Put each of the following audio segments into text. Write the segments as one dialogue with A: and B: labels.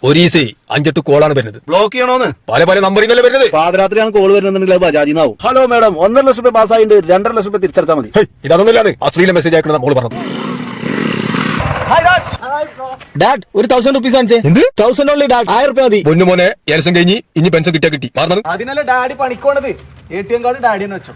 A: ഒരീസേ 5-8 കോളാണ് വരുന്നത്.
B: ബ്ലോക്ക് ചെയ്യണോന്ന്
A: പല പല നമ്പറിൽ നിന്നല്ലേ വരുന്നത്.
B: പാതിരാത്രിയാണ് കോൾ വരുന്നുണ്ടെങ്കിൽ ബജാജിന്നാവും. ഹലോ മാഡം, 1.5 ലക്ഷം രൂപ പാസ്സായിട്ട് 2.5 ലക്ഷം രൂപ തിരിച്ചടച്ചാൽ മതി.
A: ഇതൊന്നുമില്ലാന്ന് അശ്ലീല മെസ്സേജ് അയക്കണം മോള് പറഞ്ഞു.
C: ഡാഡ്, ഒരു 1000 റുപ്പീസ് കാണിച്ചേ.
A: എന്ത്
C: 1000 ഓൺലി ഡാഡ്, 1000 രൂപ മതി.
A: പൊന്നു മോനെ, ഏലസം കഴിഞ്ഞ് ഇനി പെൻഷൻ കിട്ടിയാ കിട്ടി. പറഞ്ഞത്
B: അതിനല്ല ഡാഡി പണിക്കോണത്. ATM കാർഡ് ഡാഡി തന്നെ വെച്ചോ.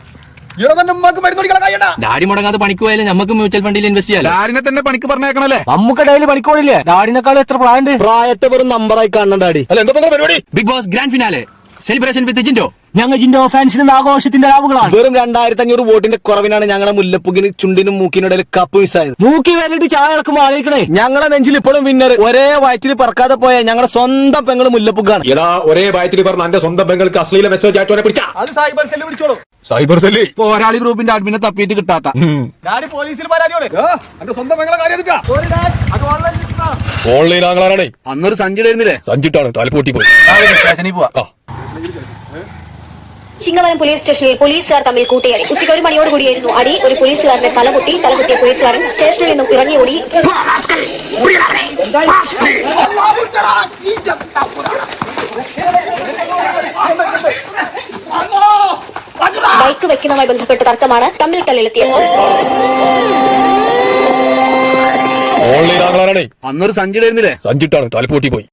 D: ഡാഡി മുടങ്ങാതെ പണിക്ക് പോയാലും നമുക്ക് മ്യൂച്വൽ ഫണ്ടിൽ ഇൻവെസ്റ്റ് ചെയ്യാം.
B: ഡാഡിനെ തന്നെ പണിക്ക് പറഞ്ഞേക്കണല്ലേ.
C: നമുക്ക് ഡെയിലി പണിക്കോടില്ലേ? ഡാഡിനെക്കാളും എത്ര പ്രായണ്ട്? പ്രായത്തെ വെറും നമ്പറായി കാണണം ഡാഡി.
A: അല്ല എന്താ പരിപാടി?
D: Bigg Boss grand finale celebration with Jinto.
C: ഞങ്ങൾ ജിൻഡോ ഫാൻസിന്റെ ആഘോഷത്തിന്റെ രാവുകളാണ്. വെറും 2500 വോട്ടിന്റെ കുറവിനാണ് ഞങ്ങളുടെ മുല്ലപ്പുകിന് ചുണ്ടിനും മൂക്കിനിടയിൽ കപ്പ് മിസ്സായത്. മൂക്കി വേണ്ടിട്ട് ചായ ഇളക്കുമ്പോൾ ആലോചിക്കണേ. ഞങ്ങളുടെ നെഞ്ചിൽ ഇപ്പോഴും വിന്നർ. ഒരേ വയറ്റിൽ പറക്കാതെ പോയ ഞങ്ങളുടെ സ്വന്തം പെങ്ങള് മുല്ലപ്പുക്കാണ്.
A: എടാ, ഒരേ വയറ്റിൽ പറഞ്ഞ എന്റെ സ്വന്തം പെങ്ങൾക്ക് അശ്ലീല മെസ്സേജ് അയച്ചോനെ പിടിച്ചാ.
B: അത് സൈബർ സെല്ല് വിളിച്ചോളൂ.
A: സൈബർ സെല്ല്
B: പോരാളി ഗ്രൂപ്പിന്റെ അഡ്മിനെ തപ്പിയിട്ട് കിട്ടാത്ത ഡാഡി പോലീസിൽ പരാതിയോടെ
A: എന്റെ സ്വന്തം പെങ്ങളെ കാര്യം ഓൺലൈൻ ആങ്ങളാണേ.
B: അന്നൊരു സഞ്ചി എഴുന്നില്ലേ?
A: സഞ്ചിട്ടാണ് തലപ്പൊട്ടി പോയി.
B: സ്റ്റേഷനിൽ പോവാ.
E: ചിങ്ങവനം പോലീസ് സ്റ്റേഷനിൽ പോലീസുകാർ തമ്മിൽ കൂട്ടിയാടി. ഉച്ചയ്ക്ക് 1 മണിയോടുകൂടിയായിരുന്നു അടി. ഒരു പോലീസുകാരന്റെ തലപൊട്ടിയ പോലീസുകാരൻ സ്റ്റേഷനിൽ നിന്നും ഇറങ്ങിയോടി. ബൈക്ക് വെക്കുന്നതുമായി ബന്ധപ്പെട്ട് തർക്കമാണ് തമ്മിൽ തല്ലിലെത്തിയത്.
A: ഓൺലൈൻ ആങ്ങളാണേ.
B: അന്നൊരു സഞ്ചി എഴുന്നില്ലേ?
A: സഞ്ചിട്ടാണ് തലപ്പൊട്ടി പോയി.